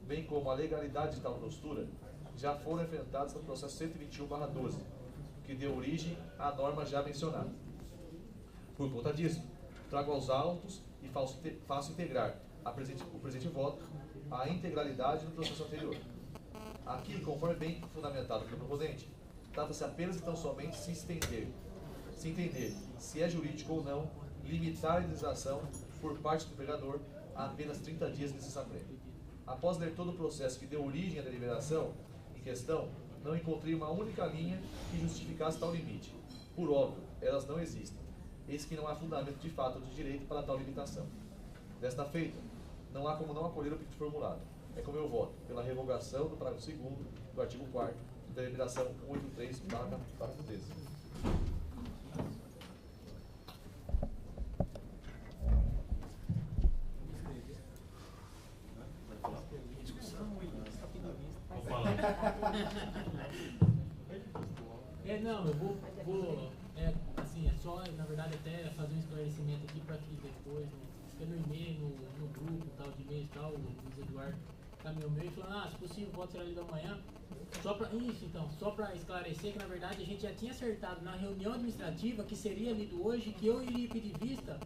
bem como a legalidade de tal postura, já foram enfrentadas no processo 121/12, que deu origem à norma já mencionada. Por conta disso, trago aos autos e faço integrar o presente voto à integralidade do processo anterior. Aqui, conforme bem fundamentado pelo proponente, trata-se apenas e tão somente se entender se é jurídico ou não limitar a indenização por parte do empregador a apenas 30 dias de licença-prêmio. Após ler todo o processo que deu origem à deliberação em questão, não encontrei uma única linha que justificasse tal limite. Por óbvio, elas não existem. Eis que não há fundamento de fato de direito para tal limitação. Desta feita, não há como não acolher o pedido formulado. É como eu voto pela revogação do parágrafo 2º do artigo 4º da deliberação 183, parágrafo 13. Não, eu vou assim, é só, na verdade, até fazer um esclarecimento aqui para que depois, no e-mail, no grupo, tal, de e-mail e tal, o Luiz Eduardo caminhou meu e falou, se possível, o voto será lido amanhã. Só para esclarecer que, na verdade, a gente já tinha acertado na reunião administrativa que seria lido hoje, que eu iria pedir vista.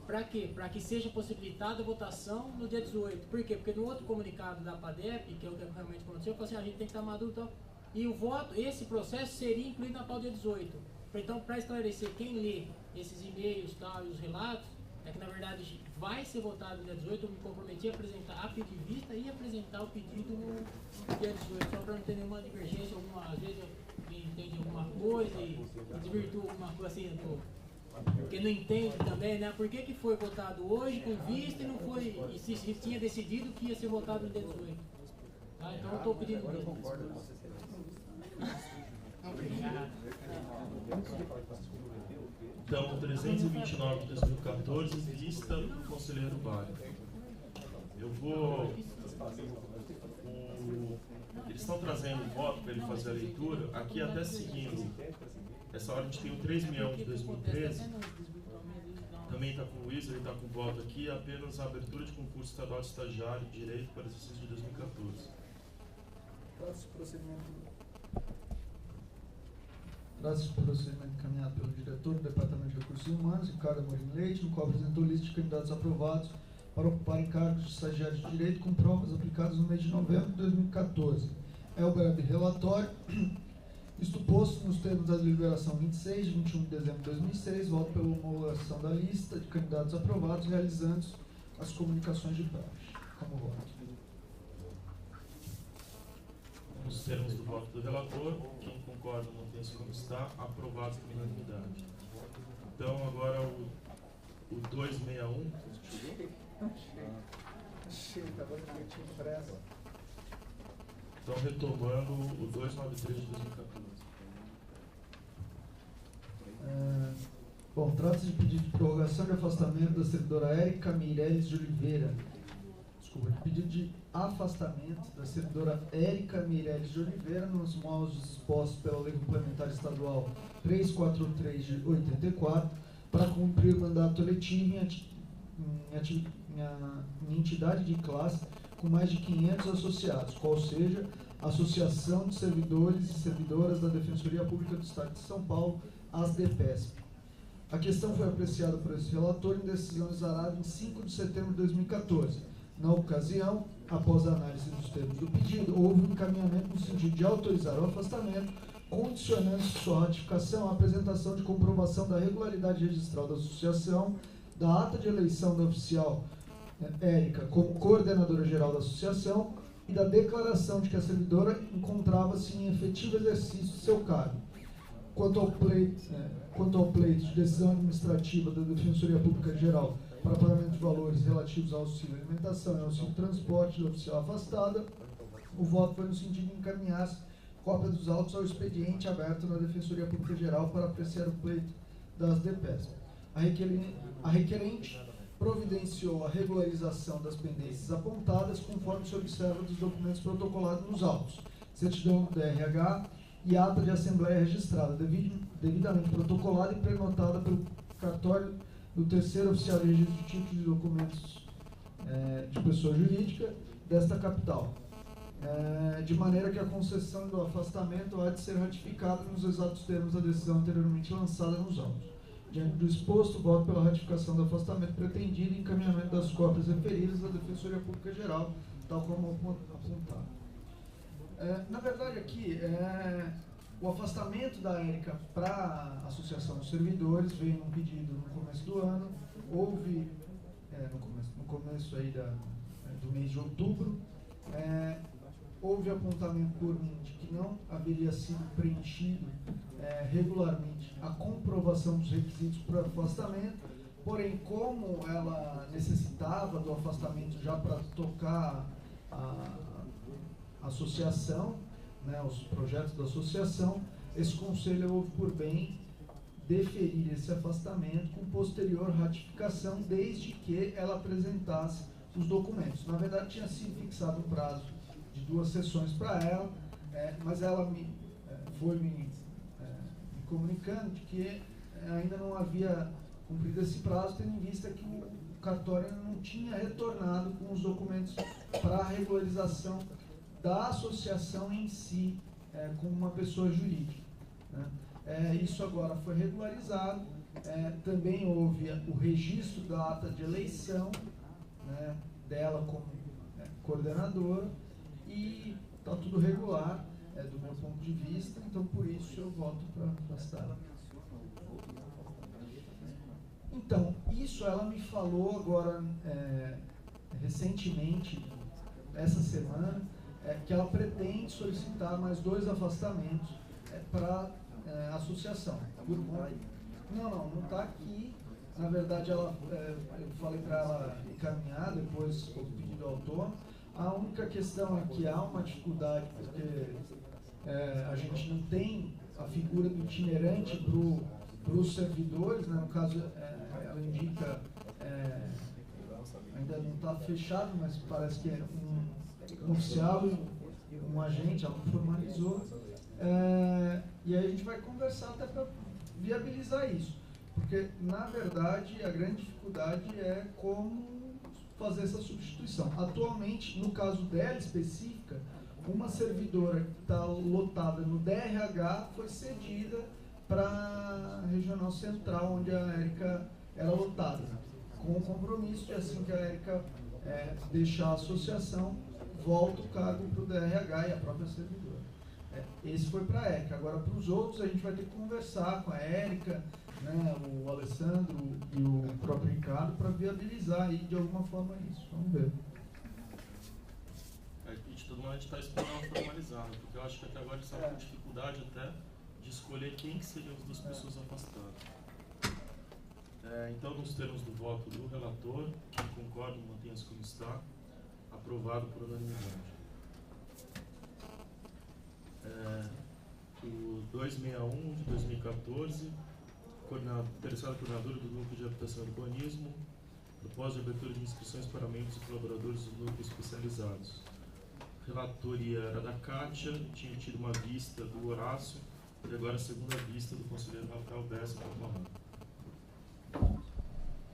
Para quê? Para que seja possibilitada a votação no dia 18. Por quê? Porque no outro comunicado da PADEP, que é o que realmente aconteceu, eu falei assim, a gente tem que estar maduro e tal. E o voto, esse processo seria incluído na pauta dia 18. Então, para esclarecer quem lê esses e-mails tal, e os relatos, é que na verdade vai ser votado no dia 18. Eu me comprometi a apresentar, a pedir vista e apresentar o pedido no dia 18, só para não ter nenhuma divergência, às vezes eu entende alguma coisa e desvirtua alguma coisa assim, porque não entende também, né? Por que foi votado hoje com vista e não foi, e se tinha decidido que ia ser votado no dia 18. Tá? Então eu estou pedindo vista. Obrigado. Então, 329 de 2014, vista do conselheiro Vale. Eu vou... Eles estão trazendo o voto para ele fazer a leitura. Aqui, até seguindo essa hora, a gente tem o 3.000.000 de 2013. Também está com o Luiz, ele está com o voto aqui. Apenas a abertura de concurso estadual de estagiário de direito para exercício de 2014. Trata-se do procedimento encaminhado pelo diretor do Departamento de Recursos Humanos, Ricardo Amorim Leite, no qual apresentou lista de candidatos aprovados para ocupar encargos de estagiário de direito com provas aplicadas no mês de novembro de 2014. É o breve relatório. Isto posto nos termos da deliberação 26, de 21 de dezembro de 2006, voto pela homologação da lista de candidatos aprovados, realizando as comunicações de praxe. Como voto. Nos termos do voto do relator, quem concorda mantém-se como está, aprovado por unanimidade. Então, agora o 261. Então, retomando o 293 de 2014. Bom, trata-se de pedido de prorrogação de afastamento da servidora Érica Meirelles de Oliveira. Desculpa, de pedido de afastamento da servidora Érica Meirelles de Oliveira nos moldes dispostos pela Lei Complementar Estadual 343 de 84 para cumprir mandato eletivo em entidade de classe com mais de 500 associados, qual seja a Associação de Servidores e Servidoras da Defensoria Pública do Estado de São Paulo, ASDEPESP. A questão foi apreciada por esse relator em decisão exarada em 5 de setembro de 2014. Na ocasião, após a análise dos termos do pedido, houve um encaminhamento no sentido de autorizar o afastamento, condicionando sua ratificação à apresentação de comprovação da regularidade registral da associação, da ata de eleição da oficial Érica como coordenadora geral da associação e da declaração de que a servidora encontrava-se em efetivo exercício de seu cargo. Quanto ao pleito de decisão administrativa da Defensoria Pública Geral para pagamento de valores relativos ao auxílio alimentação e auxílio transporte da oficial afastada, o voto foi no sentido de encaminhar cópia dos autos ao expediente aberto na Defensoria Pública Geral para apreciar o pleito das DPES. A requerente providenciou a regularização das pendências apontadas conforme se observa dos documentos protocolados nos autos, certidão do DRH e ata de assembleia registrada, devidamente protocolada e prenotada pelo cartório do terceiro oficial de registro de títulos e documentos de pessoa jurídica desta capital, de maneira que a concessão do afastamento há de ser ratificada nos exatos termos da decisão anteriormente lançada nos autos. Diante do exposto, voto pela ratificação do afastamento pretendido e encaminhamento das cópias referidas à Defensoria Pública Geral, tal como apontado. Na verdade, aqui, o afastamento da Érica para a Associação dos Servidores veio num pedido no começo do ano, houve, no começo aí do mês de outubro, houve apontamento por mim de que não haveria sido preenchido regularmente a comprovação dos requisitos para afastamento, porém, como ela necessitava do afastamento já para tocar a associação, né, os projetos da associação, esse conselho houve por bem deferir esse afastamento com posterior ratificação, desde que ela apresentasse os documentos. Na verdade, tinha sido fixado o prazo de 2 sessões para ela, mas ela foi me comunicando de que ainda não havia cumprido esse prazo, tendo em vista que o cartório não tinha retornado com os documentos para a regularização da associação em si, como uma pessoa jurídica, né? Isso agora foi regularizado, também houve o registro da ata de eleição, né, dela como coordenadora, e está tudo regular, do meu ponto de vista, então por isso eu voto para afastar. Então, isso ela me falou agora, recentemente, essa semana, que ela pretende solicitar mais 2 afastamentos para a associação. Não está aqui. Na verdade, eu falei para ela encaminhar depois o pedido autônomo. A única questão é que há uma dificuldade, porque a gente não tem a figura do itinerante para os servidores, né? No caso, ela indica, ainda não está fechado, mas parece que é um oficial e um agente, ela não formalizou. E aí a gente vai conversar até para viabilizar isso. Porque, na verdade, a grande dificuldade é como fazer essa substituição. Atualmente, no caso dela específica, uma servidora que está lotada no DRH foi cedida para a Regional Central, onde a Érica era lotada, com o compromisso de, assim que a Érica deixar a associação, volta o cargo para o DRH e a própria servidora. Esse foi para a Érica. Agora, para os outros, a gente vai ter que conversar com a Érica, né, o Alessandro e o próprio Ricardo, para viabilizar aí de alguma forma isso. Vamos ver. E de todo mundo a gente está esperando formalizar, porque eu acho que até agora eles estavam com dificuldade até de escolher quem que seriam as 2 pessoas afastadas. Então, nos termos do voto do relator, concordo, mantenha-se como está, aprovado por unanimidade. O 261 de 2014, terceira coordenadora do Núcleo de Habitação e Urbanismo, propósito de abertura de inscrições para membros e colaboradores do núcleo especializados. Relatoria era da Kátia, tinha tido uma vista do Horácio, e agora a segunda vista do conselheiro Rafael Bessa proclamado.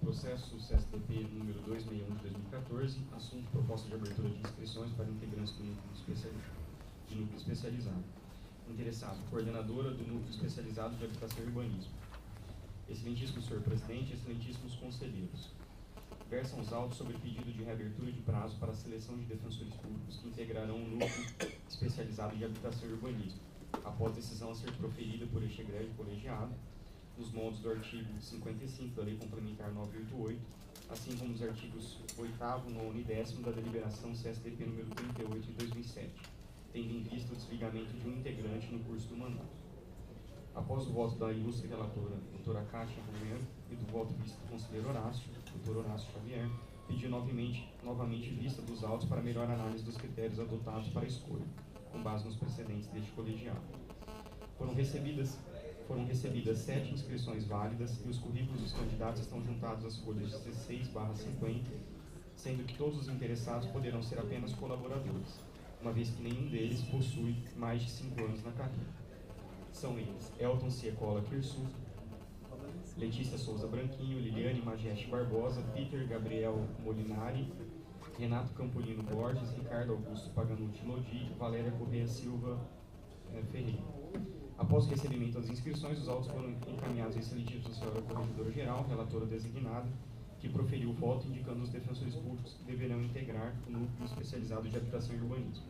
Processo CSTP número 261 de 2014, assunto proposta de abertura de inscrições para integrantes do núcleo especializado. Interessado, coordenadora do núcleo especializado de habitação e urbanismo. Excelentíssimo senhor presidente, excelentíssimos conselheiros. Versam os autos sobre pedido de reabertura de prazo para a seleção de defensores públicos que integrarão o núcleo especializado de habitação e urbanismo, após decisão a ser proferida por este egrégio colegiado, nos moldes do artigo 55 da Lei Complementar 988, assim como os artigos 8º, 9º e 10º da deliberação CSTP número 38 de 2007, tendo em vista o desligamento de um integrante no curso do mandato. Após o voto da ilustre relatora, doutora Kátia Romero, e do voto visto do conselheiro Horácio, doutor Horácio Xavier, pedi novamente vista dos autos para melhor análise dos critérios adotados para a escolha, com base nos precedentes deste colegiado. Foram recebidas 7 inscrições válidas e os currículos dos candidatos estão juntados às folhas 16/50, sendo que todos os interessados poderão ser apenas colaboradores, uma vez que nenhum deles possui mais de 5 anos na carreira. São eles: Elton Ciecola Kirsu, Letícia Souza Branquinho, Liliane Mageste Barbosa, Peter Gabriel Molinari, Renato Campolino Borges, Ricardo Augusto Paganucci Lodi, Valéria Correia Silva Ferreira. Após o recebimento das inscrições, os autos foram encaminhados à excelentíssima senhora corregedora-geral, relatora designada, que proferiu o voto indicando os defensores públicos que deverão integrar o núcleo especializado de habitação e urbanismo.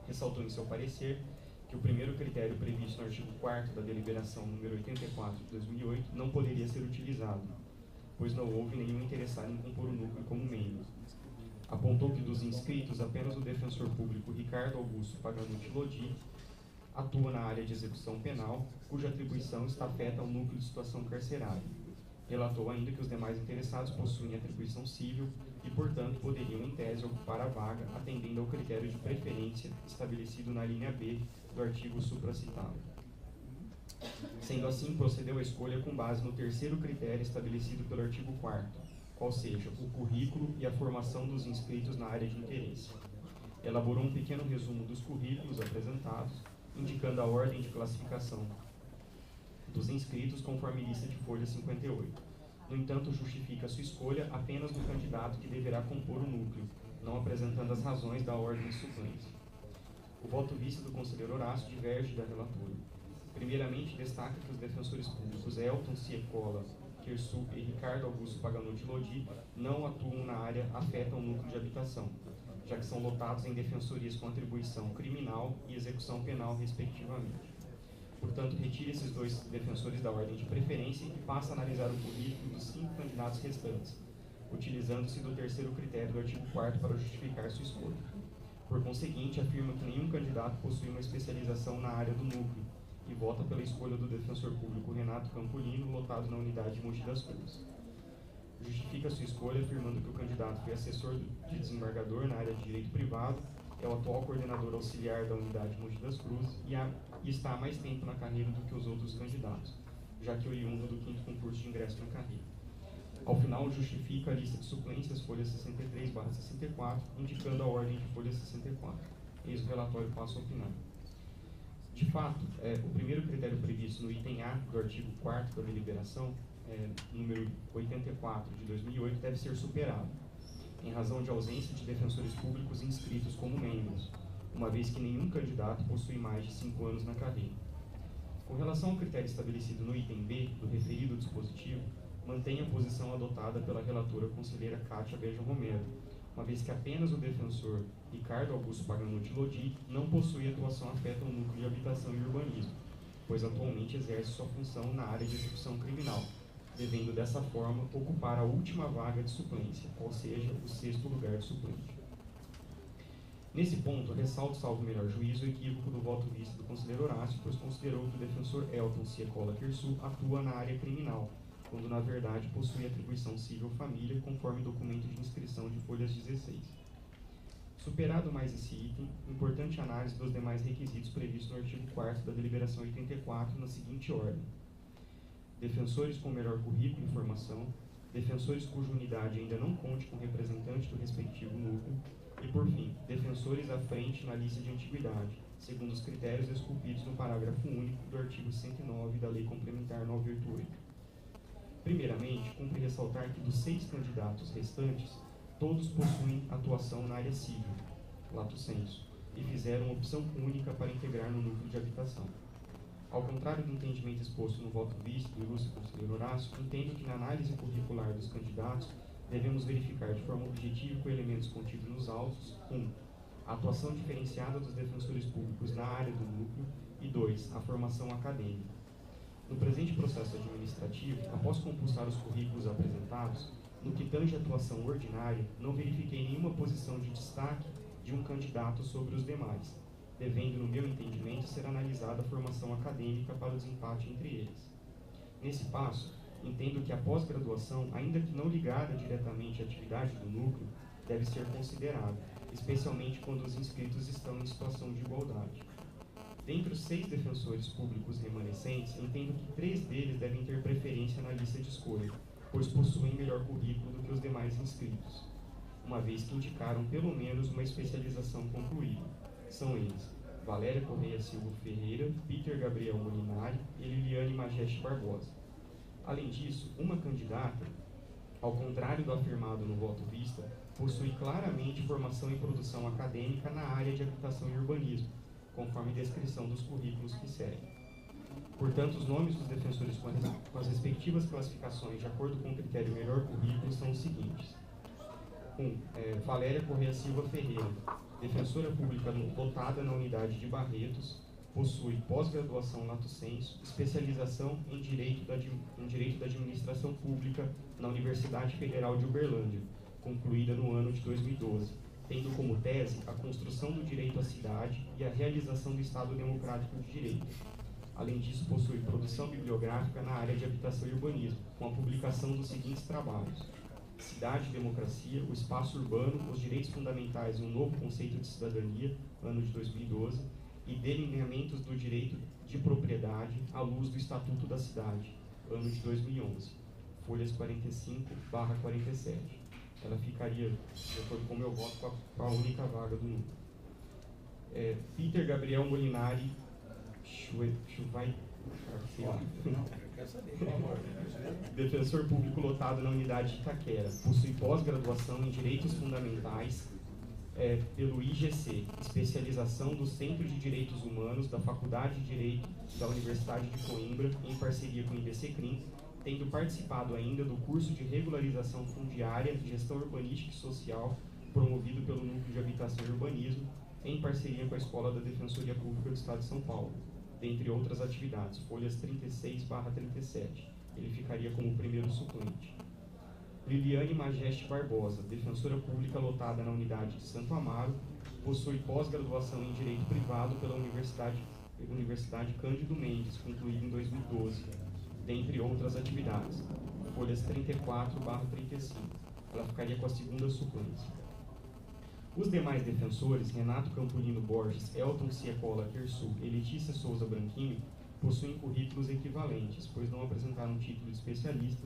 Ressaltou em seu parecer que o primeiro critério previsto no artigo 4º da deliberação número 84 de 2008 não poderia ser utilizado, pois não houve nenhum interessado em compor o núcleo como membro. Apontou que dos inscritos, apenas o defensor público Ricardo Augusto Paganutti Lodi atua na área de execução penal, cuja atribuição está afeta ao núcleo de situação carcerária. Relatou ainda que os demais interessados possuem atribuição civil e, portanto, poderiam, em tese, ocupar a vaga, atendendo ao critério de preferência estabelecido na linha B do artigo supracitado. Sendo assim, procedeu à escolha com base no terceiro critério estabelecido pelo artigo 4º, qual seja, o currículo e a formação dos inscritos na área de interesse. Elaborou um pequeno resumo dos currículos apresentados, indicando a ordem de classificação dos inscritos conforme lista de folha 58. No entanto, justifica sua escolha apenas no candidato que deverá compor o núcleo, não apresentando as razões da ordem de suplência. O voto vice do conselheiro Horácio diverge da relatora. Primeiramente, destaca que os defensores públicos Elton Ciecola Quersu e Ricardo Augusto Paganutti Lodi não atuam na área afeta ao núcleo de habitação, já que são lotados em defensorias com atribuição criminal e execução penal, respectivamente. Portanto, retira esses dois defensores da ordem de preferência e passa a analisar o currículo dos 5 candidatos restantes, utilizando-se do terceiro critério do artigo 4º para justificar sua escolha. Por conseguinte, afirma que nenhum candidato possui uma especialização na área do núcleo e vota pela escolha do defensor público Renato Campolino, lotado na unidade Monte das Cruzes. Justifica sua escolha afirmando que o candidato foi assessor de desembargador na área de direito privado, é o atual coordenador auxiliar da unidade Monte das Cruzes e está há mais tempo na carreira do que os outros candidatos, já que oriundo do 5º concurso de ingresso na carreira. Ao final, justifica a lista de suplências, folha 63/64, indicando a ordem de folha 64. Eis o relatório, passo a opinar. De fato, o primeiro critério previsto no item A do artigo 4º da deliberação, número 84 de 2008, deve ser superado, em razão de ausência de defensores públicos inscritos como membros, uma vez que nenhum candidato possui mais de 5 anos na carreira. Com relação ao critério estabelecido no item B do referido dispositivo, mantém a posição adotada pela relatora conselheira Cátia Beja Romero, uma vez que apenas o defensor Ricardo Augusto Paganutti Lodi não possui atuação afeta ao núcleo de habitação e urbanismo, pois atualmente exerce sua função na área de execução criminal, devendo dessa forma ocupar a última vaga de suplência, ou seja, o 6º lugar de suplente. Nesse ponto, ressalto, salvo melhor juízo, o equívoco do voto vice do conselheiro Horácio, pois considerou que o defensor Elton Ciecola Quersu atua na área criminal, quando na verdade possui atribuição civil família, conforme documento de inscrição de folhas 16. Superado mais esse item, importante análise dos demais requisitos previstos no artigo 4º da deliberação 84, na seguinte ordem: defensores com melhor currículo e formação, defensores cuja unidade ainda não conte com representante do respectivo núcleo, e, por fim, defensores à frente na lista de antiguidade, segundo os critérios esculpidos no parágrafo único do artigo 109 da Lei Complementar 988. Primeiramente, cumpre ressaltar que dos 6 candidatos restantes, todos possuem atuação na área civil, lato sensu, e fizeram opção única para integrar no núcleo de habitação. Ao contrário do entendimento exposto no voto vice do ilustre conselheiro Horácio, entendo que na análise curricular dos candidatos devemos verificar de forma objetiva com elementos contidos nos autos: 1. A atuação diferenciada dos defensores públicos na área do núcleo e 2. A formação acadêmica. No presente processo administrativo, após compulsar os currículos apresentados, no que tange à atuação ordinária, não verifiquei nenhuma posição de destaque de um candidato sobre os demais, devendo, no meu entendimento, ser analisada a formação acadêmica para o desempate entre eles. Nesse passo, entendo que a pós-graduação, ainda que não ligada diretamente à atividade do núcleo, deve ser considerada, especialmente quando os inscritos estão em situação de igualdade. Dentre os 6 defensores públicos remanescentes, entendo que 3 deles devem ter preferência na lista de escolha, pois possuem melhor currículo do que os demais inscritos, uma vez que indicaram pelo menos uma especialização concluída. São eles: Valéria Correia Silva Ferreira, Peter Gabriel Molinari e Liliane Majeste Barbosa. Além disso, uma candidata, ao contrário do afirmado no voto vista, possui claramente formação em produção acadêmica na área de habitação e urbanismo, conforme descrição dos currículos que seguem. Portanto, os nomes dos defensores com as respectivas classificações de acordo com o critério melhor currículo são os seguintes: 1. Valéria Correia Silva Ferreira, defensora pública lotada na unidade de Barretos, possui pós-graduação lato sensu, especialização em direito da administração pública na Universidade Federal de Uberlândia, concluída no ano de 2012, tendo como tese a construção do direito à cidade e a realização do Estado Democrático de Direito. Além disso, possui produção bibliográfica na área de habitação e urbanismo, com a publicação dos seguintes trabalhos: Cidade e Democracia, o Espaço Urbano, os Direitos Fundamentais e um Novo Conceito de Cidadania, ano de 2012, e Delineamentos do Direito de Propriedade à luz do Estatuto da Cidade, ano de 2011, folhas 45/47. Ela ficaria, de acordo com o meu voto, com a única vaga do número. Peter Gabriel Molinari Chuvai, defensor público lotado na unidade de Itaquera, possui pós-graduação em Direitos Fundamentais pelo IGC, especialização do Centro de Direitos Humanos da Faculdade de Direito da Universidade de Coimbra, em parceria com o IBCCRIM, tendo participado ainda do curso de regularização fundiária, gestão urbanística e social, promovido pelo Núcleo de Habitação e Urbanismo, em parceria com a Escola da Defensoria Pública do Estado de São Paulo, dentre outras atividades, folhas 36/37. Ele ficaria como primeiro suplente. Liliane Majeste Barbosa, defensora pública lotada na unidade de Santo Amaro, possui pós-graduação em Direito Privado pela Universidade Cândido Mendes, concluída em 2012, dentre outras atividades, folhas 34/35. Ela ficaria com a segunda suplência. Os demais defensores, Renato Campolino Borges, Elton Ciecola Terçu e Letícia Souza Branquinho, possuem currículos equivalentes, pois não apresentaram título de especialista,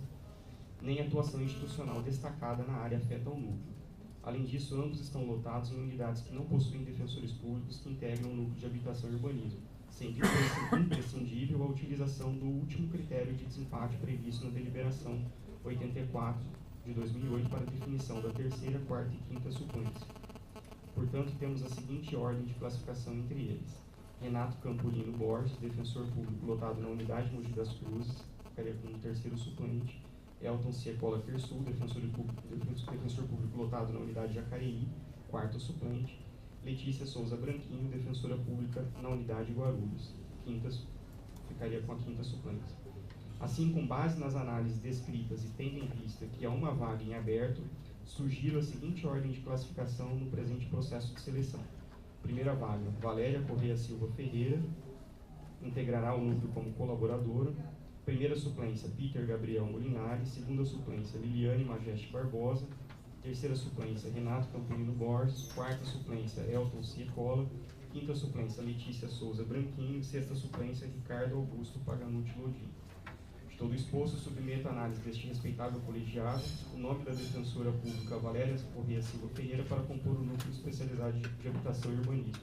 nem atuação institucional destacada na área afeta ao núcleo. Além disso, ambos estão lotados em unidades que não possuem defensores públicos que integram o núcleo de habitação e urbanismo, sendo imprescindível a utilização do último critério de desempate previsto na deliberação 84 de 2008 para a definição da terceira, quarta e quinta suplência. Portanto, temos a seguinte ordem de classificação entre eles: Renato Campolino Borges, defensor público lotado na unidade Mogi das Cruzes, ficaria como terceiro suplente. Elton Ciecola Terçu, defensor público lotado na unidade Jacareí, quarto suplente. Letícia Souza Branquinho, defensora pública na unidade Guarulhos, ficaria com a quinta suplência. Assim, com base nas análises descritas e tendo em vista que há uma vaga em aberto, sugiro a seguinte ordem de classificação no presente processo de seleção. Primeira vaga, Valéria Correia Silva Ferreira, integrará o núcleo como colaboradora. Primeira suplência, Peter Gabriel Molinari. Segunda suplência, Liliane Majeste Barbosa. Terceira suplência, Renato Campolino Borges. Quarta suplência, Elton Ciecola. Quinta suplência, Letícia Souza Branquinho. Sexta suplência, Ricardo Augusto Paganutti Lodi. De todo exposto, submeto a análise deste respeitável colegiado o nome da defensora pública Valéria Correia Silva Ferreira para compor o núcleo especializado de habitação e urbanismo.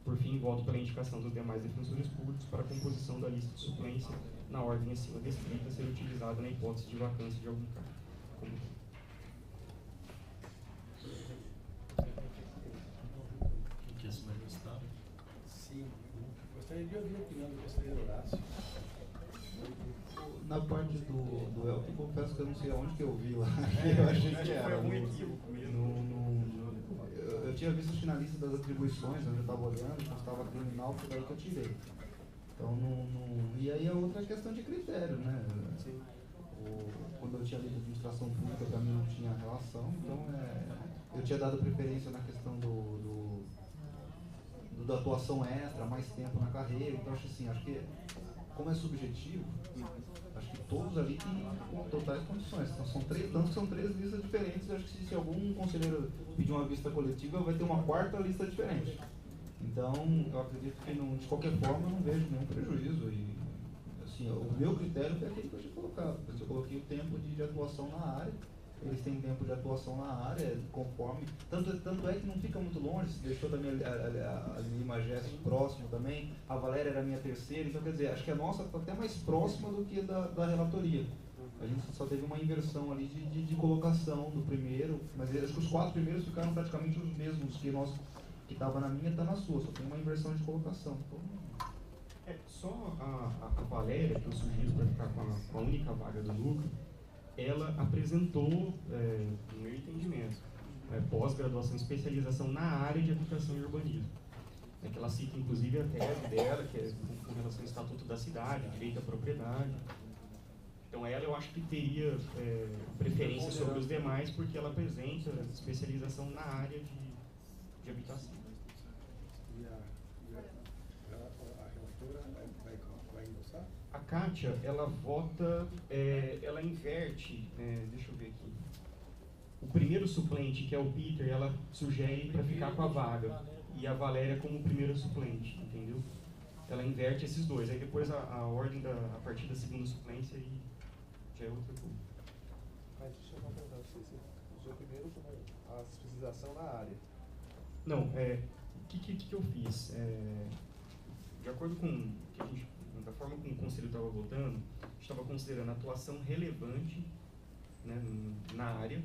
Por fim, voto pela indicação dos demais defensores públicos para a composição da lista de suplência na ordem acima descrita, ser utilizada na hipótese de vacância de algum cargo. Quem quer se manifestar? Sim. Gostaria de ouvir a opinião do conselheiro Horácio. Na parte do Elton, confesso que eu não sei aonde que eu vi lá. Eu achei que era. Eu tinha visto os finalistas das atribuições, onde eu estava olhando, então estava criminal, foi daí que eu tirei. Então, e aí é outra questão de critério, né? Quando eu tinha lido administração pública, para mim não tinha relação, então eu tinha dado preferência na questão da atuação extra, mais tempo na carreira, então acho que como é subjetivo, acho que todos ali têm totais condições. Então, são três listas diferentes. Acho que se algum conselheiro pedir uma vista coletiva, vai ter uma quarta lista diferente. Então, eu acredito que, de qualquer forma, eu não vejo nenhum prejuízo. E, assim, o meu critério foi aquele que eu tinha colocado. Eu coloquei o tempo de atuação na área. Eles têm tempo de atuação na área, conforme. Tanto é que não fica muito longe, se deixou também a Majeste próximo também. A Valéria era a minha terceira, então quer dizer, acho que a nossa está até mais próxima do que da relatoria. A gente só teve uma inversão ali de colocação do primeiro, mas acho que os 4 primeiros ficaram praticamente os mesmos que nós, que estava na minha, está na sua, só tem uma inversão de colocação. Então, só a Valéria, que eu sugiro para ficar com a única vaga do núcleo, ela apresentou, no meu entendimento, pós-graduação e especialização na área de habitação e urbanismo. Que ela cita, inclusive, a tese dela, que é com relação ao Estatuto da Cidade, direito à propriedade. Então ela eu acho que teria preferência sobre os demais porque ela apresenta especialização na área de habitação. E a relatora vai endossar? A Kátia, ela vota, ela inverte, deixa eu ver aqui. O primeiro suplente, que é o Peter, ela sugere para ficar com a vaga. E a Valéria como primeiro suplente, entendeu? Ela inverte esses dois. Aí depois a ordem a partir da segunda suplência aí já é outra coisa. Mas deixa eu perguntar pra você usou primeiro como a especialização na área. Não, o que eu fiz? De acordo com que a gente, da forma como o conselho estava votando, a gente estava considerando a atuação relevante, né, na área,